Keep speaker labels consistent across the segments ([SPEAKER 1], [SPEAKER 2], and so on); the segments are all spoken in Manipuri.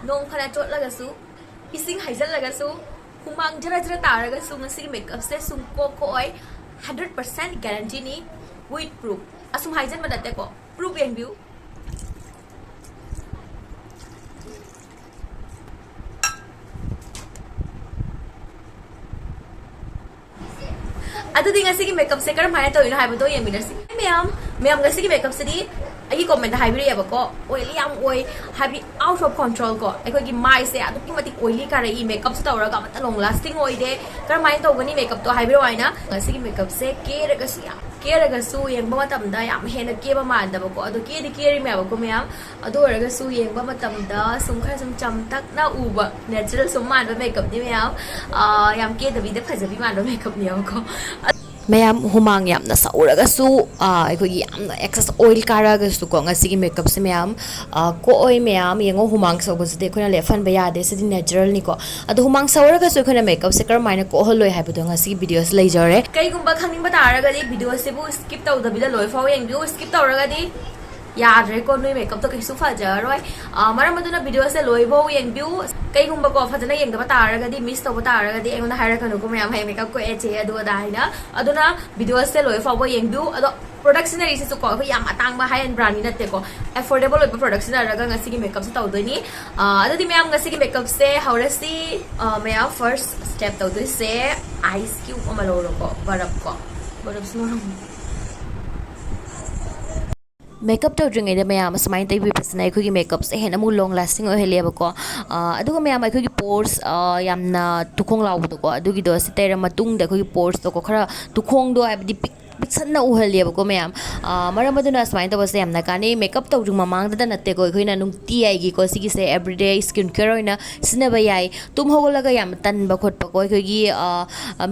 [SPEAKER 1] nong khana chot lagasu ising haijal lagasu humang jara jara taragasu ngasi makeup se sum ko oi 100% guarantee ni with proof asum haijal madate ko proof and view adu ding ngasi makeup se karam haya to ino haibado yeminasi ma'am ngasi makeup se di ai comment haibiri abako oily am oi habi out of control ko ai gi mai se adu ki mati oily kara I makeup se tawra ga mata long lasting oi de karam mai to gani makeup to haibiro ai na ngasi makeup se ke raga su yeng ba matam da yam hena ke ba man da bako adu ke di ke ri me abako ma'am adu raga su yeng ba matam da sum khara sum cham tak na uba natural sum man ba makeup ni ma'am yam ke da bi de phajabi man ba makeup ni abako
[SPEAKER 2] Mayam humang yam na sauraga su aikogi yam na excess oil karaga su ko ngasi gi makeup se mayam ko oi mayam yengo humang so go de khona le fan ba ya de se natural ni ko adu humang sauraga su khona makeup se kar maina ko holoi ha bu do ngasi videos lai jare
[SPEAKER 1] kai gumba khangning ba taraga di video se bu skip taw da bi da loi faw yeng du skip tawraga di yadre ko noi makeup to kaisu fajaroi maram aduna video se loi bo yeng view kai gumba ko fajana yeng da taraga di miss to taraga di engona haira kanu ko mayam hai makeup ko eche adu da haina aduna video se loi faw bo yeng view ado product scenery se ko yam atang ba high end brand ni natte ko affordable oi product scenery raga ngasi gi makeup se taw doi ni adu di mayam ngasi gi makeup se haurasi mayam first step taw doi se ice cube amalo ko barap sno
[SPEAKER 2] makeup to dring ida mayam samai tai bi pasna khoi gi makeup se hena mu long lasting oi hele ba ko aduga mayam khoi gi pores yamna tukhong law do ko adugi do se tera matung da khoi gi pores to ko khara tukhong do abdi piksanna uhali ba ko mayam maram aduna samai to base yamna kani makeup to dring mamang da natte ko khoina nung ti ai gi ko sigi se everyday skin care oina sina ba yai tum hogolaga yam tan ba khot pa ko khoi gi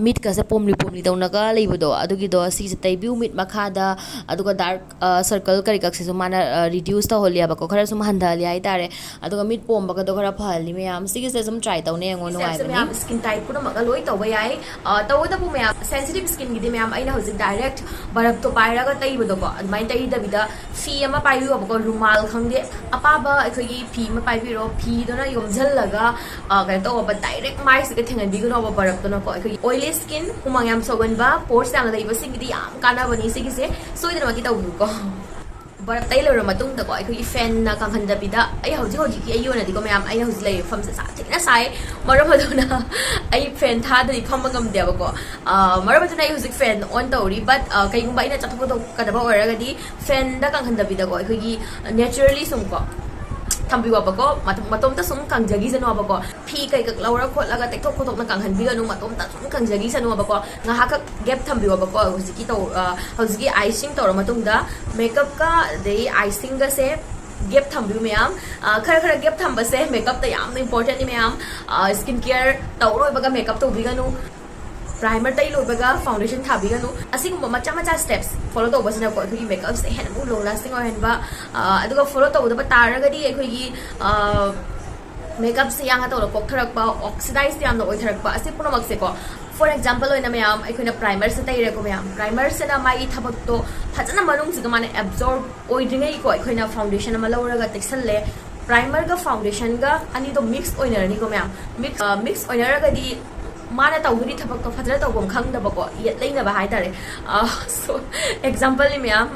[SPEAKER 2] meat ka se pomli dawna ga leibo do adugi do si se tai view meat makha da aduga dark circle kari kak se so mana reduce ta holia ba ko khara sum handa li ai tare aduga meat pom ba ka do khara phali mayam sigi se sum try taw ne ngo no ai ba
[SPEAKER 1] mayam skin type pura maga loi taw ba yai taw da bu mayam sensitive skin gi di mayam aina hojik direct barap to paira ga tai bu do ko mai tai da bida fi ama pai wi ba ko rumal khangde apa ba akhoi gi fi ma pai bi ro fi do na yom jhal laga ga to ba direct mai se ga thengan bi go ba barap to na ko akhoi oily skin humang yam sogan ba pores yang da iba sing gi yam kana bani se gi se soi da ma gi taw bu ko barap tai lo matung da ko akhoi fan na kang handa bida ai hoji ki ayo na di ko mayam ai hoji lai fam se sa thik na sai maram aduna ai fan tha da di pham ngam de ba ko maram aduna ai hoji fan on tawri but kai gum ba ina chatho to ka da ba ora ga di fan da kang handa bida ko akhoi gi naturally sum ko thambi wa ba ko matom ta sum kang jagi janu ba ko phi kai kak laura khot laga tek thok khotok na kang han bi ga nu matom ta sum kang jagi janu ba ko nga ha ka gap thambi wa ba ko hoji ki to hoji gi icing to matung da makeup ka de icing ga se gap thambi mayam khara gap thamba se makeup ta yam important ni mayam skin care to roi ba ga makeup to bi ga nu primer tai loi ba ga foundation thabi ga nu asing ma macha steps follow to ba sina ko khoi makeup se hen mu long lasting or hen ba aduga follow to da ba tar ga di khoi gi makeup se yang to ko tharak ba oxidize yam no oi tharak ba ase puno mak se ko for example oina mayam aikoina primer se tai re ko mayam primer se na mai thabak to phajana manung se ga mane absorb oi dringai ko aikoina foundation ma lawra ga texel le primer ga foundation ga ani to mix oina ni ko mayam mix oina ga di mana tawuri thabak to phajara tawbom khang da ba ko yet leina ba hai tare so example ni mayam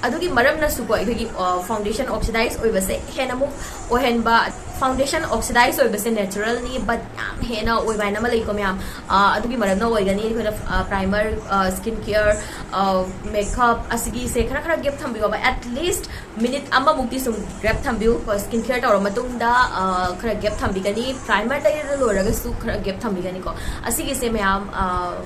[SPEAKER 1] adugi maram na su ko aikogi foundation oxidize oi ba se hena mu o hen ba foundation oxidize oi ba se natural ni but hena oi ba na ma lai ko mayam adugi maram na oi gani ko primer skin care makeup asigi se khara gap thambi ba at least minute amma mukti sum gap thambi ko skin care tawra matung da khara gap thambi gani primer tai lo raga su khara gap thambi gani ko asigi se mayam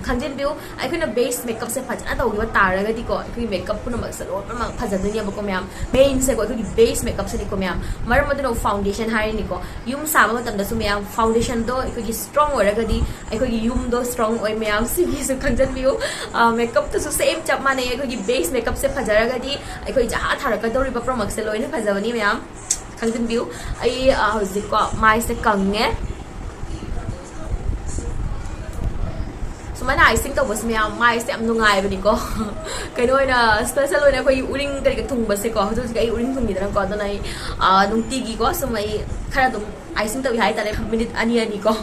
[SPEAKER 1] khanjin biu aikoina base makeup se phajana taw ba taraga di ko aikoi makeup puno mak sa lo ma phajaduni ba ko mayam main se ko aikoi base makeup se ni ko mayam maram aduna foundation hai ni ko yum sa ba matam da su mayam foundation do aikoi strong oraga di aikoi yum do strong oi mayam sigi su khanjan biu makeup to su same chap mane aikoi base makeup se phajaraga di aikoi jaha tharaka do ri ba pro mak se loina phajabani mayam khanjan biu ai hojik ko mai se kange सुमाइना आइसिंग तौबस मैम माइसे याम नुंगाइबनिको कइनो ओइना स्पेशल ओइना कोइ उरिंग करि थुंगबसे को हजु gai uring thungidana ko adonai nungtigi ko sumai khara dum icing tawi hai tare minute ani ani ko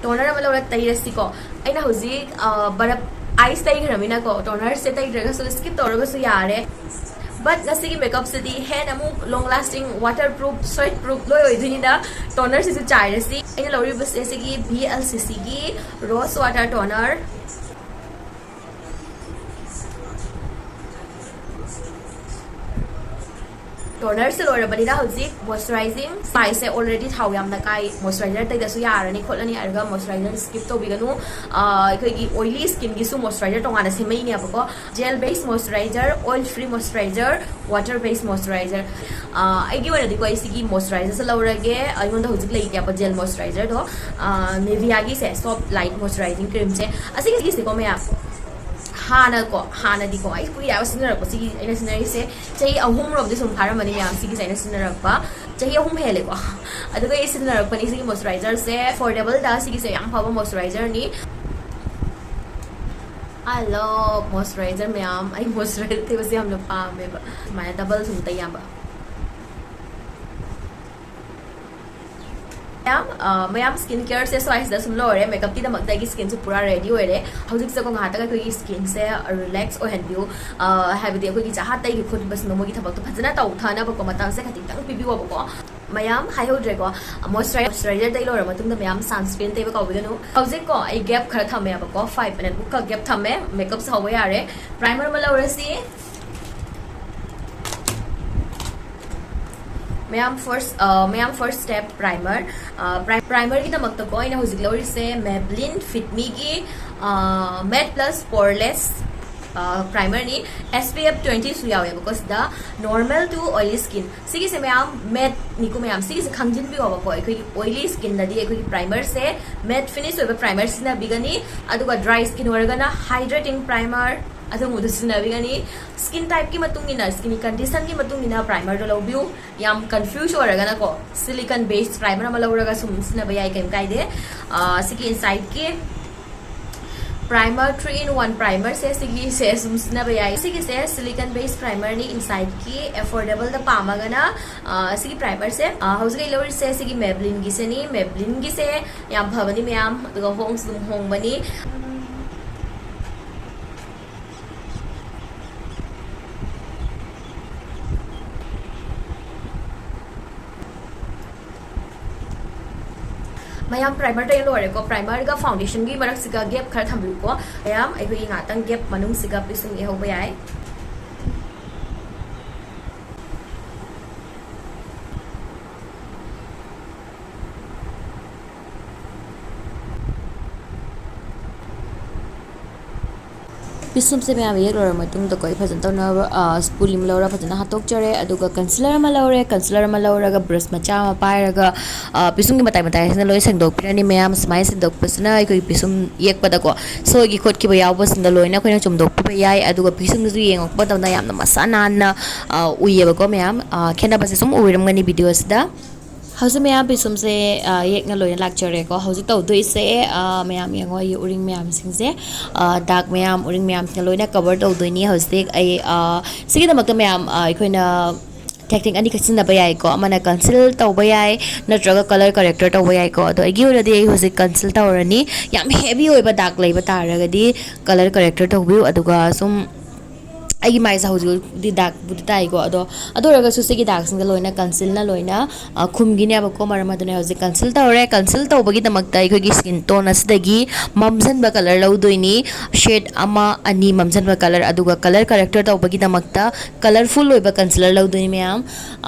[SPEAKER 1] toner ama lora tairasi ko aina hoji barap ice tai gramina ko toner se tai draga so skip toraga so yare but nasi makeup se di hen amu long lasting waterproof sweatproof loi oidini da toner se chairasi aina lori bus se gi BLCC gi rose water toner toner se lora bani da hoji moisturizing sai se already thau yam na kai moisturizer tai da su yarani kholani arga moisturizer skip to biganu koi gi oily skin gi su moisturizer tongana se mai ne abako gel based moisturizer oil free moisturizer water based moisturizer ai gi wala di koi sigi moisturizer se lora ge ai mon da hoji lai ya pa gel moisturizer do Nivea gi se soft light moisturizing cream se asigi gi se ko me hana di ko ai ku ya sinara ko sigi ina sinari se chai ahum rob de sum khara mani ya sigi sai sinara pa chai ahum hele ko adu ko sinara ko ni sigi moisturizer se affordable da sigi se yang phaba moisturizer ni I love moisturizer ma'am ai moisturizer te wasi hum log pa me ba mana double sum ta ya ba ma'am skin care से स्वाइस दसम लोरे मेकअप की दमक दागी स्किन से पूरा रेडी होरे हौजिक से को घाटा का स्किन से रिलैक्स ओ हेंडियो हैबदी अखोगी चाहा तै की खुद बस नोमोगी थबक तो फजना तौ थाना बको मतang से खति तंग पिबी वबको मैम हाई होद्रे को मॉइस्चराइजर तै लोरे मतुंग द मैम सनस्क्रीन तै बको बिगनु हौजिक को आई गैप खरा थमे बको 5 मिनट बुक का गैप थमे मेकअप से होवे यारे प्राइमर म लोरेसी मैम फर्स्ट स्टेप प्राइमर की दमक को इन हजिक लौरी से Maybelline Fit Me की मैट प्लस पोरलेस प्राइमर नी SPF 20 सु यावे because the normal to oily skin सिगी से मैम मैट निको मैम सिगी से खंजिन भी होबा को एखोई ऑयली स्किन ददी एखोई प्राइमर से मैट फिनिश होबा प्राइमर सिना बिगनी अदुगा ड्राई स्किन वर्गना हाइड्रेटिंग प्राइमर अदुमुदु सिना बिगनी स्किन टाइप की मतुंगिना स्किन कंडीशन की मतुंगिना प्राइमर दो लौबिउ याम कंफ्यूज होरगना को सिलिकॉन बेस्ड प्राइमर अमा लौरगा सुमसिना बयाई केम काइदे सिकी इनसाइड के प्राइमर 3-in-1 प्राइमर से सिगी से सुमसिना बयाई सिगी से सिलिकॉन बेस्ड प्राइमर नि इनसाइड की अफोर्डेबल द पामागना सिगी प्राइमर से हौजगे लौरी से सिगी Maybelline की से नि Maybelline की से याम भवनी मैम अदुगा होंग्स दुम होंगबनी मैम प्राइमर तय लोरे को प्राइमर का फाउंडेशन की मरक सिका गैप खर थम्बु को मैम अखोई ngaतंग गैप मनुंग सिका पिसुंग ए होबा याय
[SPEAKER 2] पिसुम से मैम ये लोरा मतुंग तो कोई फजन तो ना स्पूलिम लोरा फजन हाथोक चरे अदुगा कंसीलर मा लोरे कंसीलर मा लोरागा ब्रश मचा मा पायरगा पिसुम की बताई बताई से लोय संदोक पिरानी मैम स्माइल संदोक पसना कोई पिसुम येक पदा को सो की खोट की बयाव बसंद लोयना कोइना चुमदोक पे याय अदुगा पिसुम जु येंगक पदा यामना मसाना उयेबा को मैम खेना बसे सुम उइरमगनी वीडियो सदा हौसे मैम पिसुम से येकना लोयना लाक्चरे को हौसे तौदोइ से मैम येंगो ये उरिंग मैम सिंग से डार्क मैम उरिंग मैम सिंग लोयना कवर तौदोइनी हौसे आई सिगिदमक मैम अखोइना टेक्निक अनि खसिनबा याय को अमना कंसील तौबा याय नत्रगा कलर करेक्टर तौबा याय को तो एगी ओरदि आई हौसे कंसील तौरनी याम हेवी ओइबा डार्क लैबा तारगदी कलर करेक्टर तौबिउ अदुगा सुम आई माइस हौजी डार्क बुदी ताई को अदोरगा सुसेगी डार्क सिंग लोइना कंसील ना लोइना खुमगिने अब को मरम अदने हौजी कंसील तौरे कंसील तौबगी दमकता आइखोगी स्किन टोन असदगी ममजन बा कलर लौदोइनी शेड अमा अनि ममजन बा कलर अदुगा कलर करेक्टर तौबगी दमकता कलरफुल ओइबा कंसीलर लौदोइनी मैम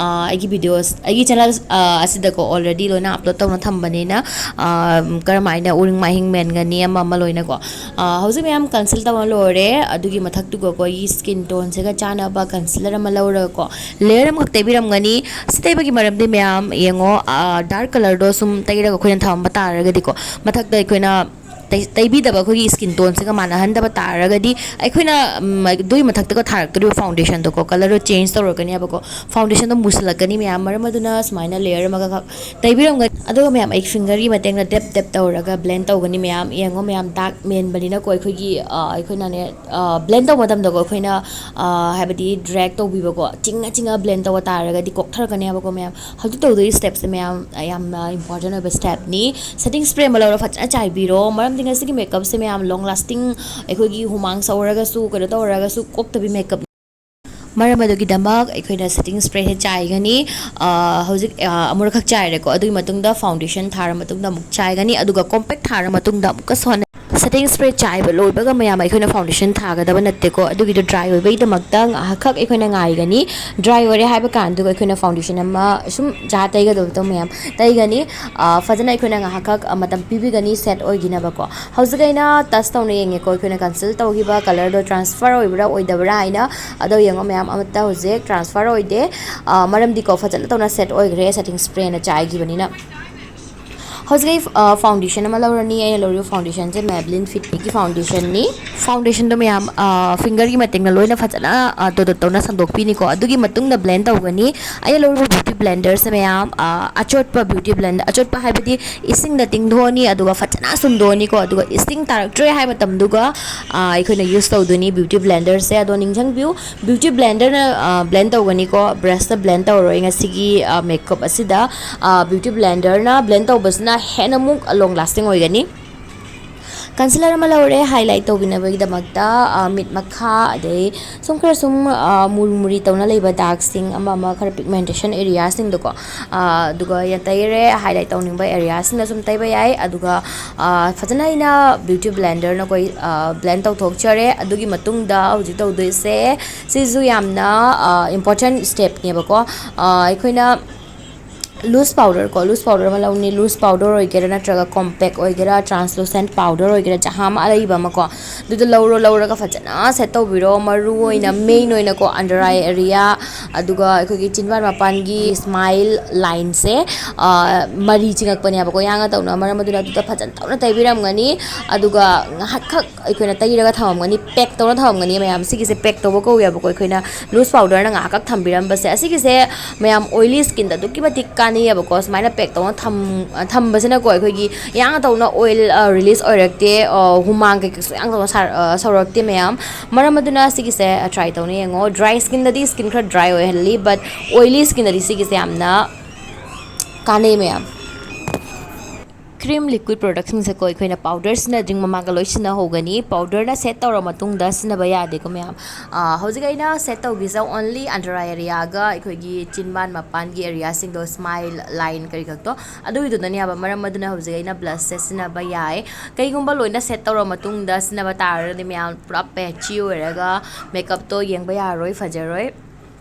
[SPEAKER 2] आइगी वीडियोस आइगी चैनल असिदा को ऑलरेडी लोइना अपलोड तौना थंबनेना करमाइना उरिंग माहिंग मेनगनी अमा लोइना को हौजी मैम कंसील तौन लोरे अदुगी मथक तुगो को स्किन टोन से चानब कंसीलर को लेयर तेबीरमगनी सितेबगी मरमदी मैम येंगो डार्क कलर दो सुम तैरग अखोइना थंब तारगदी को मथक अखोइना ꯇꯩꯕꯤꯗꯕ ꯑꯩꯈꯣꯏꯒꯤ ꯁ꯭ꯀꯤꯟ ꯇꯣꯟꯁꯤꯒ ꯃꯥꯟꯅꯍꯟꯗꯕ ꯇꯥꯔꯒꯗꯤ ꯑꯩꯈꯣꯏꯅ ꯑꯗꯨꯒꯤ ꯃꯊꯛꯇꯒ ꯊꯥꯔꯛꯇꯣꯔꯤꯕ ꯐꯥꯎꯟꯗꯦꯁꯟꯗꯣꯀꯣ ꯀꯂꯔꯗꯣ ꯆꯦꯟꯖ ꯇꯧꯔꯛꯀꯅꯦꯕꯀꯣ ꯐꯥꯎꯟꯗꯦꯁꯟꯗꯣ ꯃꯨꯁꯜꯂꯛꯀꯅꯤ ꯃꯌꯥꯝ ꯃꯔꯝ ꯑꯗꯨꯅ ꯁꯨꯃꯥꯏꯅ ꯂꯦꯌꯔ ꯑꯃꯒ ꯈꯛ ꯇꯩꯕꯤꯔꯝꯒꯅꯤ ꯑꯗꯨꯒ ꯃꯌꯥꯝ ꯑꯩ ꯐꯤꯡꯒꯔꯒꯤ ꯃꯇꯦꯡꯅ ꯗꯦꯞ ꯗꯦꯞ ꯇꯧꯔꯒ ꯕ꯭ꯂꯦꯟ ꯇꯧꯒꯅꯤ ꯃꯌꯥꯝ ꯌꯦꯡꯉꯣ ꯃꯌꯥꯝ ꯗꯥꯛ ꯃꯦꯟꯕꯅꯤꯅꯀꯣ ꯑꯩꯈꯣꯏꯒꯤ ꯑꯩꯈꯣꯏꯅꯅꯦ ꯕ꯭ꯂꯦꯟ ꯇꯧꯕ ꯃꯇꯝꯗꯀꯣ ꯑꯩꯈꯣꯏꯅ ꯍꯥꯏꯕꯗꯤ ꯗ꯭ꯔꯦꯛ ꯇꯧꯕꯤꯕꯀꯣ ꯆꯤꯡꯉ ꯆꯤꯡꯉ ꯕ꯭ꯂꯦꯟ ꯇꯧꯕ ꯇꯥꯔꯒꯗꯤ ꯀꯣꯛꯊꯔꯛꯀꯅꯦꯕꯀꯣ ꯃꯌꯥꯝ ꯍꯧꯖꯤꯛ ꯇꯧꯗꯣꯏ ꯁ꯭ꯇꯦꯞꯁꯦ ꯃꯌꯥꯝ ꯌꯥꯝꯅ ꯏꯝꯄꯣꯔꯇꯦꯟ ꯑꯣꯏꯕ ꯁ꯭ꯇꯦꯞꯅꯤ ꯁꯦꯇꯤꯡ ꯁ꯭ꯄ꯭ꯔꯦ ꯑꯃ ꯂꯧꯔꯒ ꯐꯖꯅ ꯆꯥꯏꯕꯤꯔꯣ ꯃꯔꯝꯗꯤ ꯉꯁꯤꯒꯤ ꯃꯦꯀꯞꯁꯦ ꯃꯌꯥꯝ ꯂꯣꯡ ꯂꯥꯁꯇꯤꯡ ꯑꯩꯈꯣꯏꯒꯤ ꯍꯨꯃꯥꯡ ꯁꯧꯔꯒꯁꯨ ꯀꯩꯅꯣ ꯇꯧꯔꯒꯁꯨ ꯀꯣꯛꯇꯕꯤ ꯃꯦꯀꯞ ꯃꯔꯝ ꯑꯗꯨꯒꯤꯗꯃꯛ ꯑꯩꯈꯣꯏꯅ ꯁꯦꯇꯤꯡ ꯁ꯭ꯄ꯭ꯔꯦꯁꯦ ꯆꯥꯏꯒꯅꯤ ꯍꯧꯖꯤꯛ ꯑꯃꯨꯔꯛꯈꯛ ꯆꯥꯏꯔꯦꯀꯣ ꯑꯗꯨꯒꯤ ꯃꯇꯨꯡꯗ ꯐꯥꯎꯟꯗꯦꯁꯟ ꯊꯥꯔ ꯃꯇꯨꯡꯗ ꯑꯃꯨꯛ ꯆꯥꯏꯒꯅꯤ ꯑꯗꯨꯒ ꯀꯣꯝꯄꯦꯛ ꯊꯥꯔ ꯃꯇꯨꯡꯗ ꯑꯃꯨꯛꯀꯁꯨ ꯍꯟꯅ ꯁꯦꯇꯤꯡ ꯁ꯭ꯄ꯭ꯔꯦ ꯆꯥꯏꯕ ꯂꯣꯏꯕꯒ ꯃꯌꯥꯝ ꯑꯩꯈꯣꯏꯅ ꯐꯥꯎꯟꯗꯦꯁꯟ ꯊꯥꯒꯗꯕ ꯅꯠꯇꯦꯀꯣ ꯑꯗꯨꯒꯤꯗꯣ ꯗ꯭ꯔꯥꯏ ꯑꯣꯏꯕꯒꯤꯗꯃꯛꯇ ꯉꯥꯏꯍꯥꯛꯈꯛ ꯑꯩꯈꯣꯏꯅ ꯉꯥꯏꯒꯅꯤ ꯗ꯭ꯔꯥꯏ ꯑꯣꯏꯔꯦ ꯍꯥꯏꯕ ꯀꯥꯟꯗꯨꯒ ꯑꯩꯈꯣꯏꯅ ꯐꯥꯎꯟꯗꯦꯁꯟ ꯑꯃ ꯁꯨꯝ ꯖꯥ ꯇꯩꯒꯗꯕꯗꯣ ꯃꯌꯥꯝ ꯇꯩꯒꯅꯤ ꯐꯖꯅ ꯑꯩꯈꯣꯏꯅ ꯉꯥꯏꯍꯥꯛꯈꯛ ꯃꯇꯝ ꯄꯤꯕꯤꯒꯅꯤ ꯁꯦꯠ ꯑꯣꯏꯈꯤꯅꯕꯀꯣ ꯍꯧꯖꯤꯛ ꯑꯩꯅ ꯇꯁ ꯇꯧꯅ ꯌꯦꯡꯉꯦꯀꯣ ꯑꯩꯈꯣꯏꯅ ꯀꯟꯁꯤꯜ ꯇꯧꯈꯤꯕ ꯀꯂꯔꯗꯣ ꯇ꯭ꯔꯥꯟꯁꯐꯔ ꯑꯣꯏꯕ꯭ꯔꯥ ꯑꯣꯏꯗꯕ꯭ꯔꯥ ꯍꯥꯏꯅ ꯑꯗꯣ ꯌꯦꯡꯉꯣ ꯃꯌꯥꯝ ꯑꯃꯠꯇ ꯍꯧꯖꯤꯛ ꯇ꯭ꯔꯥꯟꯁꯐꯔ ꯑꯣꯏꯗꯦ ꯃꯔꯝꯗꯤꯀꯣ ꯐꯖꯅ ꯇꯧꯅ ꯁꯦꯠ ꯑꯣꯏꯈ꯭ꯔꯦ ꯁꯦꯇꯤꯡ ꯁ꯭ꯄ꯭ꯔꯦꯅ ꯆꯥꯏꯈꯤꯕꯅꯤꯅ ꯍꯧꯖꯤꯛ ꯑꯩ ꯐꯥꯎꯟꯗꯦꯁꯟ ꯑꯃ ꯂꯧꯔꯅꯤ ꯑꯩꯅ ꯂꯧꯔꯤꯕ ꯐꯥꯎꯟꯗꯦꯁꯟꯁꯦ ꯃꯦꯕꯂꯤꯟ ꯐꯤꯠꯃꯤꯒꯤ ꯐꯥꯎꯟꯗꯦꯁꯟꯅꯤ ꯐꯥꯎꯟꯗꯦꯁꯟꯗꯣ ꯃꯌꯥꯝ ꯐꯤꯡꯒꯔꯒꯤ ꯃꯇꯦꯡꯅ ꯂꯣꯏꯅ ꯐꯖꯅ ꯗꯣꯠ ꯇꯧꯅ ꯁꯟꯗꯣꯛꯄꯤꯅꯤꯀꯣ ꯑꯗꯨꯒꯤ ꯃꯇꯨꯡꯗ ꯕ꯭ꯂꯦꯟ ꯇꯧꯒꯅꯤ ꯑꯩꯅ ꯂꯧꯔꯤꯕ ꯕ꯭ꯌꯨꯇꯤ ꯕ꯭ꯂꯦꯟꯗꯔꯁꯦ ꯃꯌꯥꯝ ꯑꯆꯣꯠꯄ ꯕ꯭ꯌꯨꯇꯤ ꯕ꯭ꯂꯦꯟꯗꯔ ꯑꯆꯣꯠꯄ ꯍꯥꯏꯕꯗꯤ ꯏꯁꯤꯡꯗ ꯇꯤꯡꯊꯣꯛꯑꯅꯤ ꯑꯗꯨꯒ ꯐꯖꯅ ꯁꯨꯝꯗꯣꯛꯑꯅꯤꯀꯣ ꯑꯗꯨꯒ ꯏꯁꯤꯡ ꯇꯥꯔꯛꯇ꯭ꯔꯦ ꯍꯥꯏꯕ ꯃꯇꯝꯗꯨꯒ ꯑꯩꯈꯣꯏꯅ ꯌꯨꯁ ꯇꯧꯗꯣꯏꯅꯤ ꯕ꯭ꯌꯨꯇꯤ ꯕ꯭ꯂꯦꯟꯗꯔꯁꯦ ꯑꯗꯣ ꯅꯤꯡꯁꯤꯡꯕꯤꯌꯨ ꯕ꯭ꯌꯨꯇꯤ ꯕ꯭ꯂꯦꯟꯗꯔꯅ ꯕ꯭ꯂꯦꯟ ꯇꯧꯒꯅꯤꯀꯣ ꯕ꯭ꯔꯁꯇ ꯕ꯭ꯂꯦꯟ ꯇꯧꯔꯣꯏ ꯉꯁꯤꯒꯤ ꯃꯦꯀꯞ ꯑꯁꯤꯗ ꯕ꯭ꯌꯨꯇꯤ ꯕ꯭ꯂꯦꯟꯗꯔꯅ ꯕ꯭ꯂꯦꯟ ꯇꯧꯕꯁꯤꯅ ꯍꯦꯟꯅ ꯑꯃꯨꯛ ꯂꯣꯡ ꯂꯥꯁꯇꯤꯡ ꯑꯣꯏꯒꯅꯤ ꯀꯟꯁꯤꯂꯔ ꯑꯃ ꯂꯧꯔꯦ ꯍꯥꯏꯂꯥꯏꯠ ꯇꯧꯕꯤꯅꯕꯒꯤꯗꯃꯛꯇ ꯃꯤꯠ ꯃꯈꯥ ꯑꯗꯩ ꯁꯨꯝ ꯈꯔ ꯁꯨꯝ ꯃꯨꯔꯤ ꯃꯨꯔꯤ ꯇꯧꯅ ꯂꯩꯕ ꯗꯥꯛꯁꯤꯡ ꯑꯃ ꯈꯔ ꯄꯤꯒꯃꯦꯟꯇꯦꯁꯟ ꯑꯦꯔꯤꯌꯥꯁꯤꯡꯗꯣꯀꯣ ꯑꯗꯨꯒ ꯇꯩꯔꯦ ꯍꯥꯏꯂꯥꯏꯠ ꯇꯧꯅꯤꯡꯕ ꯑꯦꯔꯤꯌꯥꯁꯤꯡꯗ ꯁꯨꯝ ꯇꯩꯕ ꯌꯥꯏ ꯑꯗꯨꯒ ꯐꯖꯅ ꯑꯩꯅ ꯕ꯭ꯌꯨꯇꯤ ꯕ꯭ꯂꯦꯟꯗꯔꯅ ꯑꯩꯈꯣꯏ ꯕ꯭ꯂꯦꯟ ꯇꯧꯊꯣꯛꯆꯔꯦ ꯑꯗꯨꯒꯤ ꯃꯇꯨꯡꯗ ꯍꯧꯖꯤꯛ ꯇꯧꯗꯣꯏꯁꯦ ꯁꯤꯁꯨ ꯌꯥꯝꯅ ꯏꯝꯄꯣꯔꯇꯦꯟ ꯁ꯭ꯇꯦꯞꯅꯦꯕꯀꯣ ꯑꯩꯈꯣꯏꯅ ꯂꯨꯁ ꯄꯥꯎꯗꯔ ꯀꯣ ꯂꯨꯁ ꯄꯥꯎꯗꯔ ꯑꯃ ꯂꯧꯅꯤ ꯂꯨꯁ ꯄꯥꯎꯗꯔ ꯑꯣꯏꯒꯦꯔꯥ ꯅꯠꯇ꯭ꯔꯒ ꯀꯣꯝꯄꯦꯛ ꯑꯣꯏꯒꯦꯔꯥ ꯇ꯭ꯔꯥꯟꯁꯂꯨꯁꯦꯟ ꯄꯥꯎꯗꯔ ꯑꯣꯏꯒꯦꯔꯥ ꯖꯍꯥ ꯑꯃ ꯑꯔꯩꯕ ꯑꯃꯀꯣ ꯑꯗꯨꯗ ꯂꯧꯔꯒ ꯐꯖꯅ ꯁꯦꯠ ꯇꯧꯕꯤꯔꯣ ꯃꯔꯨ ꯑꯣꯏꯅ ꯃꯦꯏꯟ ꯑꯣꯏꯅꯀꯣ ꯑꯟꯗꯔ ꯑꯥꯏ ꯑꯦꯔꯤꯌꯥ ꯑꯗꯨꯒ ꯑꯩꯈꯣꯏꯒꯤ ꯆꯤꯟꯕꯥꯟ ꯃꯄꯥꯟꯒꯤ ꯁ꯭ꯃꯥꯏꯜ ꯂꯥꯏꯟꯁꯦ ꯃꯔꯤ ꯆꯤꯡꯉꯛꯄꯅꯦꯕꯀꯣ ꯌꯥꯡꯅ ꯇꯧꯅ ꯃꯔꯝ ꯑꯗꯨꯅ ꯑꯗꯨꯗ ꯐꯖꯅ ꯇꯧꯅ ꯇꯩꯕꯤꯔꯝꯒꯅꯤ ꯑꯗꯨꯒ ꯉꯥꯏꯍꯥꯛꯈꯛ ꯑꯩꯈꯣꯏꯅ ꯇꯩꯔꯒ ꯊꯝꯃꯝꯒꯅꯤ ꯄꯦꯛ ꯇꯧꯅ ꯊꯝꯃꯝꯒꯅꯤ ꯃꯌꯥꯝ ꯁꯤꯒꯤꯁꯦ ꯄꯦꯛ ꯇꯧꯕ ꯀꯧꯋꯦꯕꯀꯣ ꯑꯩꯈꯣꯏꯅ ꯂꯨꯁ ꯄꯥꯎꯗꯔꯅ ꯉꯥꯏꯍꯥꯛꯈꯛ ꯊꯝꯕꯤꯔꯝꯕꯁꯦ ꯑꯁꯤꯒꯤꯁꯦ ꯃꯌꯥꯝ ꯑꯣꯏꯂꯤ ꯁ꯭ꯀꯤꯟꯗ ꯑꯗꯨꯛꯀꯤ ꯃꯇꯤꯛ ꯀꯥꯟꯅꯩꯌꯦꯕꯀꯣ ꯁꯨꯃꯥꯏꯅ ꯄꯦꯛ ꯇꯧꯅ ꯊꯝꯕꯁꯤꯅꯀꯣ ꯑꯩꯈꯣꯏꯒꯤ ꯌꯥꯡꯅ ꯇꯧꯅ ꯑꯣꯏꯜ ꯔꯤꯂꯤꯁ ꯑꯣꯏꯔꯛꯇꯦ ꯍꯨꯃꯥꯡ ꯀꯩꯀꯩꯁꯨ ꯌꯥꯡꯅ ꯇꯧꯅ ꯁꯧꯔꯛꯇꯦ ꯃꯌꯥꯝ ꯃꯔꯝ ꯑꯗꯨꯅ ꯁꯤꯒꯤꯁꯦ ꯇ꯭ꯔꯥꯏ ꯇꯧꯅ ꯌꯦꯡꯉꯣ ꯗ꯭ꯔꯥꯏ ꯁ꯭ꯀꯤꯟꯗꯗꯤ ꯁ꯭ꯀꯤꯟ ꯈꯔ ꯗ꯭ꯔꯥꯏ ꯑꯣꯏꯍꯜꯂꯤ ꯕꯠ ꯑꯣꯏꯂꯤ ꯁ꯭ꯀꯤꯟꯗꯗꯤ ꯁꯤꯒꯤꯁꯦ ꯌꯥꯝꯅ ꯀꯥꯟꯅꯩ ꯃꯌꯥꯝ ꯀ꯭रीम लिक्विड प्रोडक्ट्सिंगसेको अखोइना पाउडर सिनाद्रिंग ममागा लोइ सिनाहौगनी पाउडरना सेट तौर मतुंगदा सिनाबा यादेको मैम हौजिकैना सेट तौगिसा ओनली अंडर आई एरियागा अखोइगी चिनबान मपानगी एरिया सिंगदो स्माइल लाइन करि खक्तो अदुइदुदनी याबा मरम मदुना हौजिकैना ब्लश से सिनाबा याय कईगुंबा लोइना सेट तौर मतुंगदा सिनाबा तारदि मैम पुरा पैची ओइरगा मेकअप तो येंगबा यारोइ फजरोइ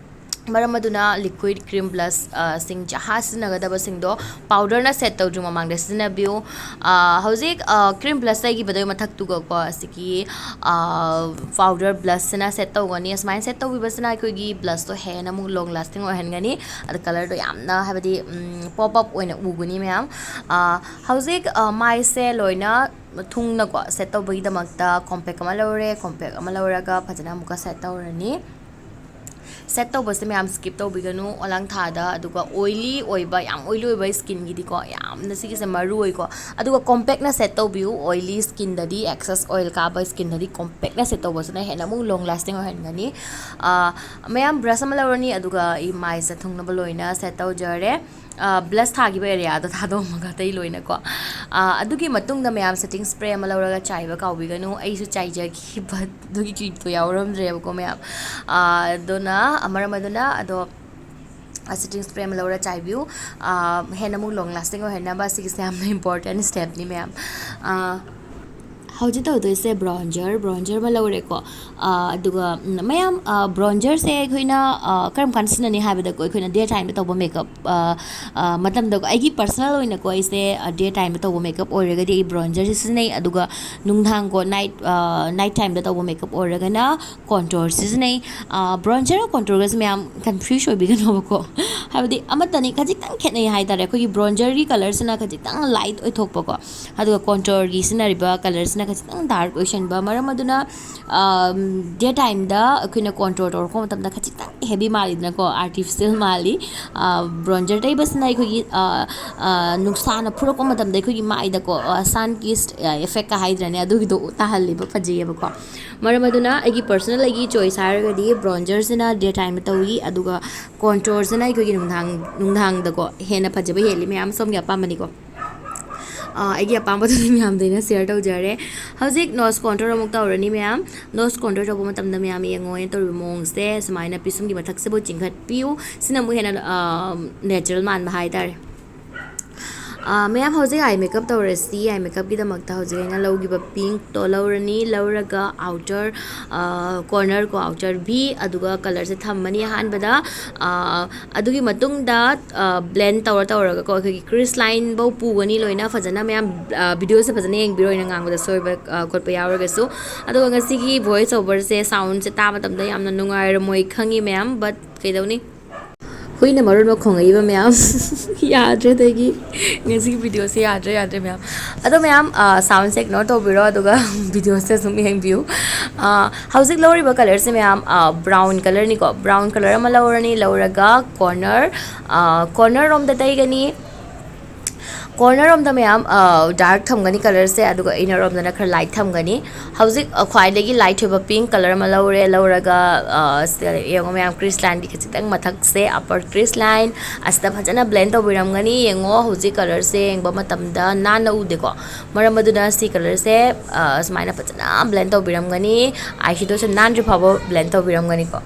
[SPEAKER 2] मरम अदुना लिक्विड क्रीम ब्लश सिंग जहा सिनागदबा सिंगदो पाउडरना सेट तौद्रु ममांगदा सिनाबियो हौजिक क्रीम ब्लश तैगी बदोय मथक्तुगको असिकी पाउडर ब्लश सिना सेट तौगनी असमाइन सेट तौबिबसना अखोइगी ब्लश तो हेन अमु लॉन्ग लास्टिंग ओहनगनी अद कलर दो यामना हाबदी पॉप अप ओइना उगनी मैम हौजिक माइसे लोइना थुंगनको सेट तौबगीदमक्ता कॉम्पैक्ट अमा लौरे कॉम्पैक्ट अमा लौरगा फजना अमुका सेट तौरनी सेट तौबसे मैम स्किप तौबिगनु ओलांग थादा अदुगा ऑयली ओइबा याम ऑयली ओइबा स्किन गिदिको याम नसिगिसे मरु ओइको अदुगा कॉम्पैक्ट ना सेट तौबिउ ऑयली स्किन ददी एक्सेस ऑयल काबा स्किन ददी कॉम्पैक्ट ना सेट तौबसना हेना मु लॉन्ग लास्टिंग ओहनगनी मैम ब्रश अमा लौरनी अदुगा इ माइसे थुंगनबा लोइना सेट तौजरे ब्लश थागिबा एरिया दा थादोमगा तै लोइनाको अदुगी मतुंगदा मैम सेटिंग स्प्रे अमा लौरगा चाइबा काउबिगनु अइसु चाइजगी बट दुगी चीतो यावरमद्रेबको मैम दोना अमरमदुना अदो सेटिंग स्प्रे अमा लौरा चाइबिउ हेना मु लॉन्ग लास्टिंग ओहना बा सिगिसे यामना इंपोर्टेंट स्टेप नि मैम ꯍꯧꯖꯤꯛ ꯇꯧꯗꯣꯏꯁꯦ ꯕ꯭ꯔꯣꯟꯖꯔ ꯑꯃ ꯂꯧꯔꯦꯀꯣ ꯑꯗꯨꯒ ꯃꯌꯥꯝ ꯕ꯭ꯔꯣꯟꯖꯔꯁꯦ ꯑꯩꯈꯣꯏꯅ ꯀꯔꯝ ꯀꯥꯟꯗ ꯁꯤꯖꯤꯟꯅꯅꯤ ꯍꯥꯏꯕꯗꯀꯣ ꯑꯩꯈꯣꯏꯅ ꯗꯦ ꯇꯥꯏꯝꯗ ꯇꯧꯕ ꯃꯦꯀꯞ ꯃꯇꯝꯗꯀꯣ ꯑꯩꯒꯤ ꯄꯔꯁꯅꯦꯜ ꯑꯣꯏꯅꯀꯣ ꯑꯩꯁꯦ ꯗꯦ ꯇꯥꯏꯝꯗ ꯇꯧꯕ ꯃꯦꯀꯞ ꯑꯣꯏꯔꯒꯗꯤ ꯑꯩ ꯕ꯭ꯔꯣꯟꯖꯔꯁꯦ ꯁꯤꯖꯤꯟꯅꯩ ꯑꯗꯨꯒ ꯅꯨꯡꯗꯥꯡꯀꯣ ꯅꯥꯏꯠ ꯇꯥꯏꯝꯗ ꯇꯧꯕ ꯃꯦꯀꯞ ꯑꯣꯏꯔꯒꯅ ꯀꯣꯟꯇꯣꯔ ꯁꯤꯖꯤꯟꯅꯩ ꯕ꯭ꯔꯣꯟꯖꯔ ꯀꯣꯟꯇꯣꯔꯒꯁꯦ ꯃꯌꯥꯝ ꯀꯟꯐ꯭ꯌꯨꯁ ꯑꯣꯏꯕꯤꯒꯅꯣꯕꯀꯣ ꯍꯥꯏꯕꯗꯤ ꯑꯃꯠꯇꯅꯤ ꯈꯖꯤꯛꯇꯪ ꯈꯦꯠꯅꯩ ꯍꯥꯏꯇꯥꯔꯦ ꯑꯩꯈꯣꯏꯒꯤ ꯕ꯭ꯔꯣꯟꯖꯔꯒꯤ ꯀꯂꯔꯁꯤꯅ ꯈꯖꯤꯛꯇꯪ ꯂꯥꯏꯠ ꯑꯣꯏꯊꯣꯛꯄꯀꯣ ꯑꯗꯨꯒ ꯀꯣꯟꯇꯣꯔꯒꯤ ꯁꯤꯖꯤꯟꯅꯔꯤꯕ ꯀꯂꯔꯁꯤꯅ ꯈꯖꯤꯛꯇꯪ ꯗꯥꯔꯛ ꯑꯣꯏꯁꯟꯕ ꯃꯔꯝ ꯑꯗꯨꯅ ꯗꯦ ꯇꯥꯏꯝꯗ ꯑꯩꯈꯣꯏꯅ ꯀꯣꯟꯇ꯭ꯔꯣꯜ ꯇꯧꯔꯛꯄ ꯃꯇꯝꯗ ꯈꯖꯤꯛꯇꯪ ꯍꯦꯕꯤ ꯃꯥꯜꯂꯤꯗꯅꯀꯣ ꯑꯥꯔꯇꯤꯐꯤꯁꯦꯜ ꯃꯥꯜꯂꯤ ꯕ꯭ꯔꯣꯟꯖꯔ ꯇꯩꯕꯁꯤꯅ ꯑꯩꯈꯣꯏꯒꯤ ꯅꯨꯡꯁꯥꯅ ꯐꯨꯔꯛꯄ ꯃꯇꯝꯗ ꯑꯩꯈꯣꯏꯒꯤ ꯃꯥꯏꯗꯀꯣ ꯁꯟ ꯀꯤꯁ ꯑꯦꯐꯦꯛꯀ ꯍꯥꯏꯗ꯭ꯔꯅꯦ ꯑꯗꯨꯒꯤꯗꯣ ꯇꯥꯍꯜꯂꯤꯕ ꯐꯖꯩꯌꯦꯕꯀꯣ ꯃꯔꯝ ꯑꯗꯨꯅ ꯑꯩꯒꯤ ꯄꯔꯁꯣꯅꯦꯜ ꯑꯩꯒꯤ ꯆꯣꯏꯁ ꯍꯥꯏꯔꯒꯗꯤ ꯕ꯭ꯔꯣꯟꯖꯔꯁꯤꯅ ꯗꯦ ꯇꯥꯏꯝꯗ ꯇꯧꯏ ꯑꯗꯨꯒ ꯀꯣꯟꯇ꯭ꯔꯣꯜꯁꯤꯅ ꯑꯩꯈꯣꯏꯒꯤ ꯅꯨꯡꯗꯥꯡꯗꯀꯣ ꯍꯦꯟꯅ ꯐꯖꯕ ꯍꯦꯜꯂꯤ ꯃꯌꯥꯝ ꯁꯣꯝꯒꯤ ꯑꯄꯥꯝꯕꯅꯤꯀꯣ ꯑꯩꯒꯤ ꯑꯄꯥꯝꯕꯗꯨꯗꯤ ꯃꯌꯥꯝꯗꯩꯅ ꯁꯦꯌꯔ ꯇꯧꯖꯔꯦ ꯍꯧꯖꯤꯛ ꯅꯣꯁ ꯀꯣꯟꯇꯣꯔ ꯑꯃꯨꯛ ꯇꯧꯔꯅꯤ ꯃꯌꯥꯝ ꯅꯣꯁ ꯀꯣꯟꯇꯣꯔ ꯇꯧꯕ ꯃꯇꯝꯗ ꯃꯌꯥꯝ ꯌꯦꯡꯉꯣ ꯑꯩꯅ ꯇꯧꯔꯤꯕ ꯃꯑꯣꯡꯁꯦ ꯁꯨꯃꯥꯏꯅ ꯄꯤꯁꯨꯝꯒꯤ ꯃꯊꯛꯁꯤꯕꯨ ꯆꯤꯡꯈꯠꯄꯤꯌꯨ ꯁꯤꯅ ꯑꯃꯨꯛ ꯍꯦꯟꯅ ꯅꯦꯆꯔꯦꯜ ꯃꯥꯟꯕ ꯍꯥꯏꯇꯥꯔꯦ ꯃꯌꯥꯝ ꯍꯧꯖꯤꯛ ꯑꯥꯏ ꯃꯦꯀꯞ ꯇꯧꯔꯁꯤ ꯑꯥꯏ ꯃꯦꯀꯞꯀꯤꯗꯃꯛꯇ ꯍꯧꯖꯤꯛ ꯑꯩꯅ ꯂꯧꯈꯤꯕ ꯄꯤꯡꯛꯇꯣ ꯂꯧꯔꯅꯤ ꯂꯧꯔꯒ ꯑꯥꯎꯇꯔ ꯀꯣꯔꯅꯔ ꯀꯣ ꯑꯥꯎꯇꯔ ꯚꯤ ꯑꯗꯨꯒ ꯀꯂꯔꯁꯦ ꯊꯝꯃꯅꯤ ꯑꯍꯥꯟꯕꯗ ꯑꯗꯨꯒꯤ ꯃꯇꯨꯡꯗ ꯕ꯭ꯂꯦꯟ ꯇꯧꯔꯒꯀꯣ ꯑꯩꯈꯣꯏꯒꯤ ꯀ꯭ꯔꯤꯁ ꯂꯥꯏꯟꯐꯧ ꯄꯨꯒꯅꯤ ꯂꯣꯏꯅ ꯐꯖꯅ ꯃꯌꯥꯝ ꯚꯤꯗꯤꯑꯣꯁꯦ ꯐꯖꯅ ꯌꯦꯡꯕꯤꯔꯣ ꯑꯩꯅ ꯉꯥꯡꯕꯗ ꯁꯣꯏꯕ ꯈꯣꯠꯄ ꯌꯥꯎꯔꯒꯁꯨ ꯑꯗꯨꯒ ꯉꯁꯤꯒꯤ ꯚꯣꯏꯁ ꯑꯣꯚꯔꯁꯦ ꯁꯥꯎꯟꯁꯦ ꯇꯥꯕ ꯃꯇꯝꯗ ꯌꯥꯝꯅ ꯅꯨꯡꯉꯥꯏꯔꯝꯃꯣꯏ ꯈꯪꯉꯤ ꯃꯌꯥꯝ ꯕꯠ ꯀꯩꯗꯧꯅꯤ ꯍꯨꯏꯅ ꯃꯔꯣꯟ ꯑꯃ ꯈꯣꯡꯉꯛꯏꯕ ꯃꯌꯥꯝ ꯌꯥꯗ꯭ꯔꯦ ꯑꯗꯒꯤ ꯉꯁꯤꯒꯤ ꯚꯤꯗꯤꯑꯣꯁꯦ ꯌꯥꯗ꯭ꯔꯦ ꯃꯌꯥꯝ ꯑꯗꯣ ꯃꯌꯥꯝ ꯁꯥꯎꯟꯁꯦ ꯏꯒꯅꯣꯔ ꯇꯧꯕꯤꯔꯣ ꯑꯗꯨꯒ ꯚꯤꯗꯤꯑꯣꯁꯦ ꯁꯨꯝ ꯌꯦꯡꯕꯤꯌꯨ ꯍꯧꯖꯤꯛ ꯂꯧꯔꯤꯕ ꯀꯂꯔꯁꯦ ꯃꯌꯥꯝ ꯕ꯭ꯔꯥꯎꯟ ꯀꯂꯔꯅꯤꯀோ ꯕ꯭ꯔꯥꯎꯟ ꯀꯂꯔ ꯑꯃ ꯂꯧꯔꯅꯤ ꯂꯧꯔꯒ ꯀꯣꯔꯅꯔ ꯔꯣꯝꯗ ꯇꯩꯒꯅꯤ ꯀꯣꯔꯅꯔ ꯔꯣꯝꯗ ꯃꯌꯥꯝ ꯗꯥꯔꯛ ꯊꯝꯒꯅꯤ ꯀꯂꯔꯁꯦ ꯑꯗꯨꯒ ꯏꯅꯔ ꯔꯣꯝꯗꯅ ꯈꯔ ꯂꯥꯏꯠ ꯊꯝꯒꯅꯤ ꯍꯧꯖꯤꯛ ꯈ꯭ꯋꯥꯏꯗꯒꯤ ꯂꯥꯏꯠ ꯑꯣꯏꯕ ꯄꯤꯡ ꯀꯂꯔ ꯑꯃ ꯂꯧꯔꯒ ꯌꯦꯡꯉꯣ ꯃꯌꯥꯝ ꯀ꯭ꯔꯤꯁ ꯂꯥꯏꯟꯒꯤ ꯈꯖꯤꯛꯇꯪ ꯃꯊꯛꯁꯦ ꯑꯞꯄꯔ ꯀ꯭ꯔꯤꯁ ꯂꯥꯏꯟ ꯑꯁꯤꯗ ꯐꯖꯅ ꯕ꯭ꯂꯦꯟ ꯇꯧꯕꯤꯔꯝꯒꯅꯤ ꯌꯦꯡꯉꯣ ꯍꯧꯖꯤꯛ ꯀꯂꯔꯁꯦ ꯌꯦꯡꯕ ꯃꯇꯝꯗ ꯅꯥꯟꯅ ꯎꯗꯦꯀꯣ ꯃꯔꯝ ꯑꯗꯨꯅ ꯁꯤ ꯀꯂꯔꯁꯦ ꯁꯨꯃꯥꯏꯅ ꯐꯖꯅ ꯕ꯭ꯂꯦꯟ ꯇꯧꯕꯤꯔꯝꯒꯅꯤ ꯑꯥꯏꯁꯤꯗꯣꯁꯦ ꯅꯥꯟꯗ꯭ꯔꯤ ꯐꯥꯎꯕ ꯕ꯭ꯂꯦꯟ ꯇꯧꯕꯤꯔꯝꯒꯅꯤꯀꯣ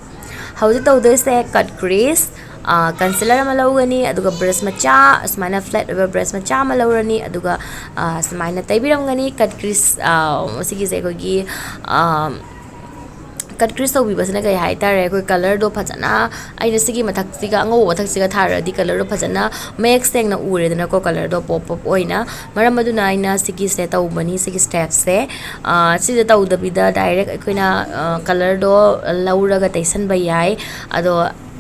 [SPEAKER 2] ꯍꯧꯖꯤꯛ ꯇꯧꯗꯣꯏꯁꯦ ꯀꯠ ꯀ꯭ꯔꯤꯁ ꯀꯟꯁꯤꯂꯔ ꯑꯃ ꯂꯧꯒꯅꯤ ꯑꯗꯨꯒ ꯕ꯭ꯔꯁ ꯃꯆꯥ ꯁꯨꯃꯥꯏꯅ ꯐ꯭ꯂꯦꯠ ꯑꯣꯏꯕ ꯕ꯭ꯔꯁ ꯃꯆꯥ ꯑꯃ ꯂꯧꯔꯅꯤ ꯑꯗꯨꯒ ꯁꯨꯃꯥꯏꯅ ꯇꯩꯕꯤꯔꯝꯒꯅꯤ ꯀꯠ ꯀ꯭ꯔꯤꯁ ꯁꯤꯒꯤꯁꯦ ꯑꯩꯈꯣꯏꯒꯤ ꯀꯠ ꯀ꯭ꯔꯤꯁ ꯇꯧꯕꯤꯕꯁꯤꯅ ꯀꯩ ꯍꯥꯏꯇꯥꯔꯦ ꯑꯩꯈꯣꯏ ꯀꯂꯔꯗꯣ ꯐꯖꯅ ꯑꯩꯅ ꯁꯤꯒꯤ ꯃꯊꯛꯁꯤꯒ ꯑꯉꯧꯕ ꯃꯊꯛꯁꯤꯒ ꯊꯥꯔꯗꯤ ꯀꯂꯔꯗꯣ ꯐꯖꯅ ꯃꯌꯦꯛ ꯁꯦꯡꯅ ꯎꯔꯦꯗꯅꯀꯣ ꯀꯂꯔꯗꯣ ꯄꯣꯞ ꯑꯣꯏꯅ ꯃꯔꯝ ꯑꯗꯨꯅ ꯑꯩꯅ ꯁꯤꯒꯤꯁꯦ ꯇꯧꯕꯅꯤ ꯁꯤꯒꯤ ꯁ꯭ꯇꯦꯞꯁꯦ ꯁꯤꯗ ꯇꯧꯗꯕꯤꯗ ꯗꯥꯏꯔꯦꯛ ꯑꯩꯈꯣꯏꯅ ꯀꯂꯔꯗꯣ ꯂꯧꯔꯒ ꯇꯩꯁꯟꯕ ꯌꯥꯏ ꯑꯗꯣ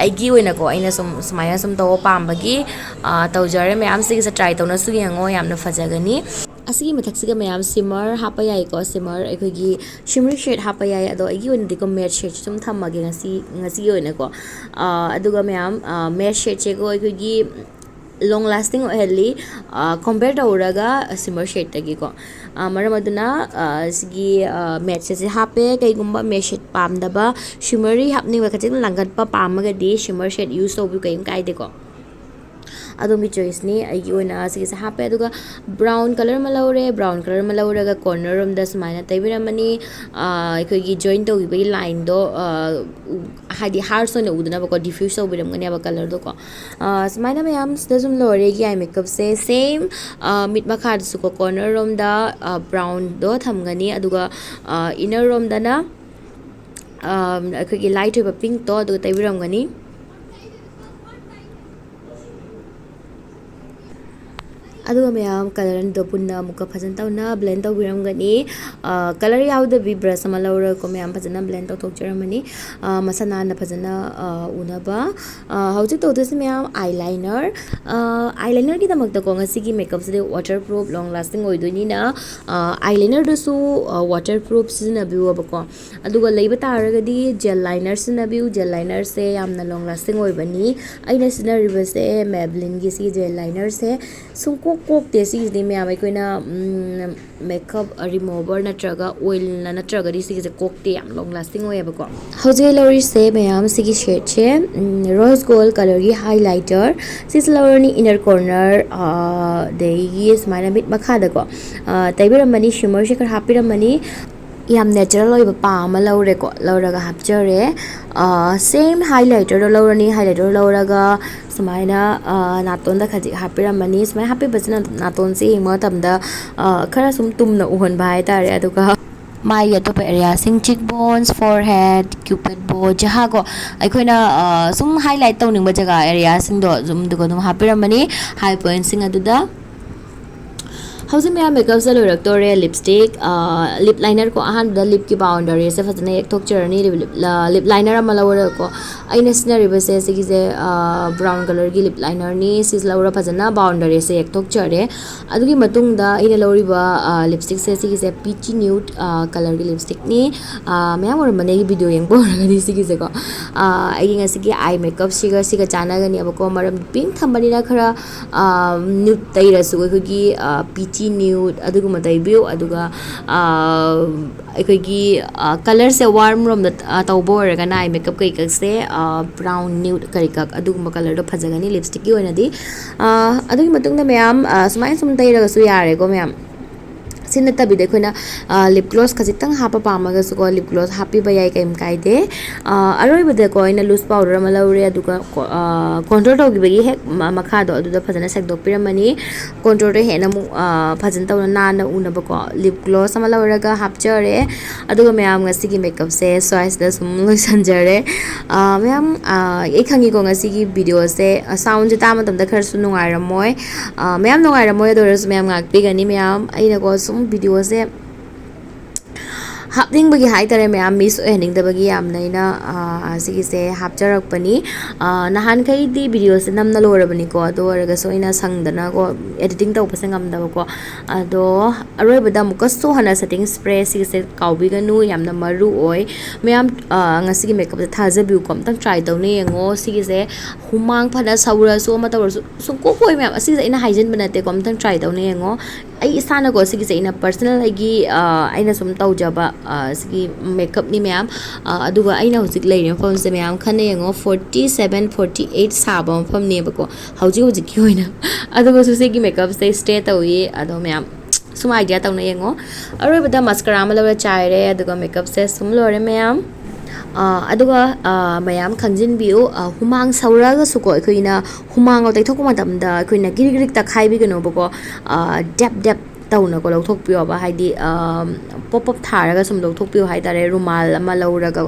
[SPEAKER 2] ꯑꯩꯒꯤ ꯑꯣꯏꯅꯀꯣ ꯑꯩꯅ ꯁꯨꯃꯥꯏꯅ ꯁꯨꯝ ꯇꯧꯕ ꯄꯥꯝꯕꯒꯤ ꯇꯧꯖꯔꯦ ꯃꯌꯥꯝ ꯁꯤꯒꯤꯁꯦ ꯇ꯭ꯔꯥꯏ ꯇꯧꯅꯁꯨ ꯌꯦꯡꯉꯣ ꯌꯥꯝꯅ ꯐꯖꯒꯅꯤ ꯑꯁꯤꯒꯤ ꯃꯊꯛꯁꯤꯒ ꯃꯌꯥꯝ ꯁꯤꯃꯔ ꯍꯥꯞꯄ ꯌꯥꯏꯀꯣ ꯁꯤꯃꯔ ꯑꯩꯈꯣꯏꯒꯤ ꯁꯤꯃꯔꯤ ꯁꯦꯠ ꯍꯥꯞꯄ ꯌꯥꯏ ꯑꯗꯣ ꯑꯩꯒꯤ ꯑꯣꯏꯅꯗꯤꯀꯣ ꯃꯦꯠ ꯁꯦꯠꯁꯦ ꯁꯨꯝ ꯊꯝꯃꯒꯦ ꯉꯁꯤꯒꯤ ꯑꯣꯏꯅꯀꯣ ꯑꯗꯨꯒ ꯃꯌꯥꯝ ꯃꯦꯠ ꯁꯦꯠꯁꯦꯀꯣ ꯑꯩꯈꯣꯏꯒꯤ ꯂꯣꯡ ꯂꯥꯁꯇꯤꯡ ꯑꯣꯏꯍꯜꯂꯤ ꯀꯣꯝꯄꯦꯌꯔ ꯇꯧꯔꯒ ꯁꯤꯃꯔ ꯁꯦꯠꯇꯒꯤꯀꯣ ꯃꯔꯝ ꯑꯗꯨꯅ ꯁꯤꯒꯤ ꯃꯦꯠ ꯁꯦꯠꯁꯦ ꯍꯥꯞꯄꯦ ꯀꯩꯒꯨꯝꯕ ꯃꯦꯠ ꯁꯦꯠ ꯄꯥꯝꯗꯕ ꯁꯤꯃꯔꯤ ꯍꯥꯞꯅꯤꯡꯕ ꯈꯖꯤꯛ ꯂꯥꯡꯒꯠꯄ ꯄꯥꯝꯃꯒꯗꯤ ꯁꯤꯃꯔ ꯁꯦꯠ ꯌꯨꯁ ꯇꯧꯕꯤꯌꯨ ꯀꯩꯝ ꯀꯥꯏꯗꯦꯀꯣ ꯑꯗꯣꯝꯒꯤ ꯆꯣꯏꯁꯅꯤ ꯑꯩꯒꯤ ꯑꯣꯏꯅ ꯁꯤꯒꯤꯁꯦ ꯍꯥꯞꯄꯦ ꯑꯗꯨꯒ ꯕ꯭ꯔꯥꯎꯟ ꯀꯂꯔ ꯑꯃ ꯂꯧꯔꯦ ꯕ꯭ꯔꯥꯎꯟ ꯀꯂꯔ ꯑꯃ ꯂꯧꯔꯒ ꯀꯣꯔꯅꯔ ꯔꯣꯝꯗ ꯁꯨꯃꯥꯏꯅ ꯇꯩꯕꯤꯔꯝꯃꯅꯤ ꯑꯩꯈꯣꯏꯒꯤ ꯖꯣꯏꯟ ꯇꯧꯈꯤꯕꯒꯤ ꯂꯥꯏꯟꯗꯣ ꯍꯥꯏꯗꯤ ꯍꯥꯔꯁ ꯑꯣꯏꯅ ꯎꯗꯅꯕꯀꯣ ꯗꯤꯐ꯭ꯌꯨꯁ ꯇꯧꯕꯤꯔꯝꯒꯅꯦꯕ ꯀꯂꯔꯗꯣꯀꯣ ꯁꯨꯃꯥꯏꯅ ꯃꯌꯥꯝ ꯁꯤꯗ ꯁꯨꯝ ꯂꯣꯏꯔꯦꯒꯤ ꯑꯥꯏ ꯃꯦꯀꯞꯁꯦ ꯁꯦꯝ ꯃꯤꯠ ꯃꯈꯥꯗꯁꯨꯀꯣ ꯀꯣꯔꯅꯔ ꯔꯣꯝꯗ ꯕ꯭ꯔꯥꯎꯟꯗꯣ ꯊꯝꯒꯅꯤ ꯑꯗꯨꯒ ꯏꯅꯔ ꯔꯣꯝꯗꯅ ꯑꯩꯈꯣꯏꯒꯤ ꯂꯥꯏꯠ ꯑꯣꯏꯕ ꯄꯤꯡꯛꯇꯣ ꯑꯗꯨꯒ ꯇꯩꯕꯤꯔꯝꯒꯅꯤ ꯑꯗꯨꯒ ꯃꯌꯥꯝ ꯀꯂꯔꯗꯣ ꯄꯨꯟꯅ ꯑꯃꯨꯛꯀ ꯐꯖꯅ ꯇꯧꯅ ꯕ꯭ꯂꯦꯟ ꯇꯧꯕꯤꯔꯝꯒꯅꯤ ꯀꯂꯔ ꯌꯥꯎꯗꯕꯤ ꯕ꯭ꯔꯁ ꯑꯃ ꯂꯧꯔꯒꯀꯣ ꯃꯌꯥꯝ ꯐꯖꯅ ꯕ꯭ꯂꯦꯟ ꯇꯧꯊꯣꯛꯆꯔꯝꯃꯅꯤ ꯃꯁꯥ ꯅꯥꯟꯅ ꯐꯖꯅ ꯎꯅꯕ ꯍꯧꯖꯤꯛ ꯇꯧꯗꯣꯏꯁꯦ ꯃꯌꯥꯝ ꯑꯥꯏꯂꯥꯏꯅꯔꯒꯤꯗꯃꯛꯇꯀꯣ ꯉꯁꯤꯒꯤ ꯃꯦꯀꯞꯁꯤꯗꯤ water proof long lasting ꯑꯣꯏꯗꯣꯏꯅꯤꯅ ꯑꯥꯏꯂꯥꯏꯅꯔꯗꯨꯁꯨ water proof ꯁꯤꯖꯤꯟꯅꯕꯤꯌꯨꯕꯀꯣ ꯑꯗꯨꯒ ꯂꯩꯕ ꯇꯥꯔꯒꯗꯤ ꯖꯦꯜ ꯂꯥꯏꯅꯔ ꯁꯤꯖꯤꯟꯅꯕꯤꯌꯨ ꯖꯦꯜ ꯂꯥꯏꯅꯔꯁꯦ ꯌꯥꯝꯅ ꯂꯣꯡ ꯂꯥꯁꯇꯤꯡ ꯑꯣꯏꯕꯅꯤ ꯑꯩꯅ ꯁꯤꯖꯤꯟꯅꯔꯤꯕꯁꯦ ꯃꯦꯕꯂꯤꯟꯒꯤ ꯁꯤꯒꯤ ꯖꯦꯜ ꯂꯥꯏꯅꯔꯁꯦ ꯀꯣꯛꯇꯦ ꯁꯤꯒꯤꯁꯤꯗꯤ ꯃꯌꯥꯝ ꯑꯩꯈꯣꯏꯅ ꯃꯦꯀꯞ ꯔꯤꯃꯨꯚꯔ ꯅꯠꯇ꯭ꯔꯒ ꯑꯣꯏꯜꯅ ꯅꯠꯇ꯭ꯔꯒꯗꯤ ꯁꯤꯒꯤꯁꯦ ꯀꯣꯛꯇꯦ ꯌꯥꯝ ꯂꯣꯡ ꯂꯥꯁꯇꯤꯡ ꯑꯣꯏꯌꯦꯕꯀꯣ ꯍꯧꯖꯤꯛ ꯂꯧꯔꯤꯁꯦ ꯃꯌꯥꯝ ꯁꯤꯒꯤ ꯁꯦꯠꯁꯦ ꯔꯣꯁ ꯒꯣꯜ ꯀꯂꯔꯒꯤ ꯍꯥꯏꯂꯥꯏꯇꯔ ꯁꯤꯁꯦ ꯂꯧꯔꯅꯤ ꯏꯅꯔ ꯀꯣꯔꯅꯔ ꯑꯗꯒꯤ ꯁꯨꯃꯥꯏꯅ ꯃꯤꯠ ꯃꯈꯥꯗꯀꯣ ꯇꯩꯕꯤꯔꯝꯃꯅꯤ ꯁꯤꯃꯔꯁꯦ ꯈꯔ ꯍꯥꯞꯄꯤꯔꯝꯃꯅꯤ yam natural oiba pa ama laure ko lauraga hapjare same highlighter do laurani highlighter lauraga sumaina naton da khaji hapiramani sumai happy basina naton se hingma tamda khara sum tumna uhon bai tare aduga mai atop area sing cheekbones forehead cupid bow jaha go aikoina sum highlight tawning ba jaga area sing do zum dugo dum hapiramani high point sing aduda Housing me makeup sa loraktore lipstick lip liner ko ahan da lip ki boundary se fazana ek thok journey lip liner amalawara ko aina scenario se sigize brown color gi lip liner ni sis lawra fazana boundary se ek thok jare adugi matung da ina lawriba lipstick se sigize peachy nude color gi lipstick ni mayam or mane gi video yeng bo ragani sigize ko ai nga sigi eye makeup siga chana gani abako maram pink thambani na khara nude taira su ko gi peachy nude aduguma taibiu aduga aikogi color se warm room da tawbo raga na eye makeup kai kak se brown nude kari kak aduguma color do phajagani lipstick gi oina di adugi matung da mayam sumai sum tairaga su yare go mayam sinna tabi dekho na lip gloss khajitang hapa pamaga su ko lip gloss happy bayai kaim kaide aroi bade ko ina loose powder ma laure aduga contour do gi bagi hek makha do aduda phajana sak do piramani contour re hena mu phajan taw na na una ba ko lip gloss ma laure ga hapchare aduga mayam ngasi gi makeup se choice da sum loi sanjare mayam ei khangi ko ngasi gi video se sound je ta ma tam da khar su nungai ramoi mayam nungai ramoi do res mayam ngak pi gani mayam aina ko video se hapning bagi hai tare me miss earning da bagi am naina sigi se hapcharak pani nahan kai di video se namna lorabani ko ado raga so ina sangdana ko editing taw pasangam da ko ado aroi bada mukas so hana setting spray sigi se kawbi ganu yamna maru oi meam ngasi gi makeup da thaja view kom tang try taw ne ngo sigi se humang phana saura so ma taw so ko koi meam asigi se ina hygiene banate kom tang try taw ne ngo ai isana ko sigi se ina personal agi aina sum tawjaba sigi makeup ni mayam aduga aina hojik leire phone se mayam khane ngo 47 48 saba phone ne bako hojik ki hoina aduga su sigi makeup se stay tawi ado mayam sum idea taw na ngo aroi bada mascara ma lawa chaire aduga makeup se sum lore mayam aduga mayam khangjin biu humang sauraga suko khoina humang au taithok matamda khoina girig ta khaibi gano bako dep tawna ko lawthok piyo ba haidi pop up tharaga sum lawthok piyo hai tare rumal ama lawraga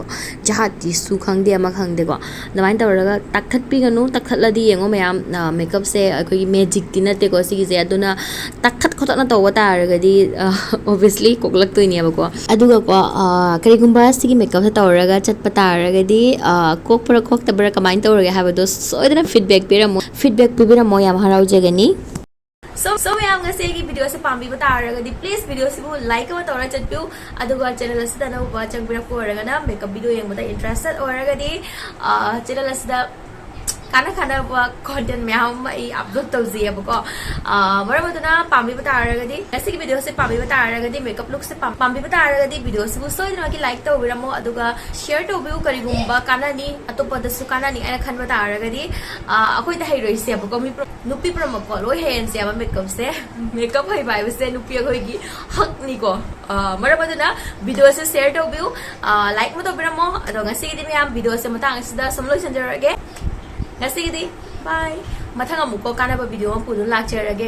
[SPEAKER 2] jahati su khangde ama khangde ko namain tawraga takhat pi ganu takhatladi yengo mayam makeup se akoi magic tinate ko sigi se aduna takhat khotna tawwa taraga di obviously koklak to ni ba ko aduga ko karigumba sigi makeup se tawraga chatpa taraga di kokpra kok tabra kamain tawraga habado soidana feedback pibira mo yam harau jagani
[SPEAKER 1] So mayam nga sige video sa pambi ba taraga di please video si mo like ma tawra chat piu aduga channel asda na ba chang bira ko raga na makeup video yang mata interested oraga di channel asda kana ba content mayam ai upload tawzi abako mara maduna pambi ba taraga di sige video se pambi ba taraga di makeup look se pambi ba taraga di video si mo so ina ki like taw bira mo aduga share to view kari gumba kana ni atopa da su kana ni ana khan ba taraga di akoi da hai roi se abako mi nupi pram ko loi hen se ama makeup hai bai se nupi akoi gi hak ni ko mara maduna video se share to view like mo to bira mo aduga sige di mayam video se matang sida samloi sanjarage ngasi di bye mathang amuko kana ba video ma pudu lak cherage